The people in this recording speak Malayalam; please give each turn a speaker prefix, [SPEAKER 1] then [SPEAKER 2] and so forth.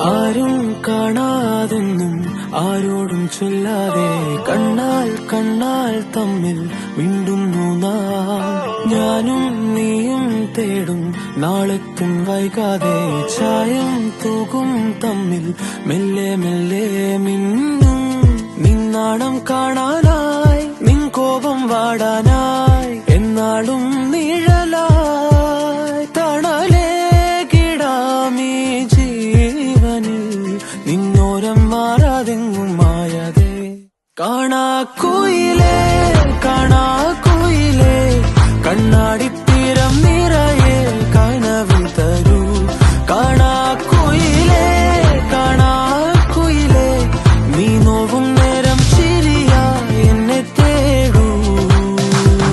[SPEAKER 1] ആരും കാണാതെന്നും ആരോടും ചൊല്ലാതെ കണ്ണാൽ കണ്ണാൽ തമ്മിൽ മിണ്ടുന്നു നാം. ഞാനും നീയും തേടും നാളെത്തും വൈകാതെ ചായം തൂകും തമ്മിൽ മെല്ലെ മെല്ലെ മിന്നും. നിന്നാണം കാണാനായി നിൻ കോപം വാടാനായി എന്നാളും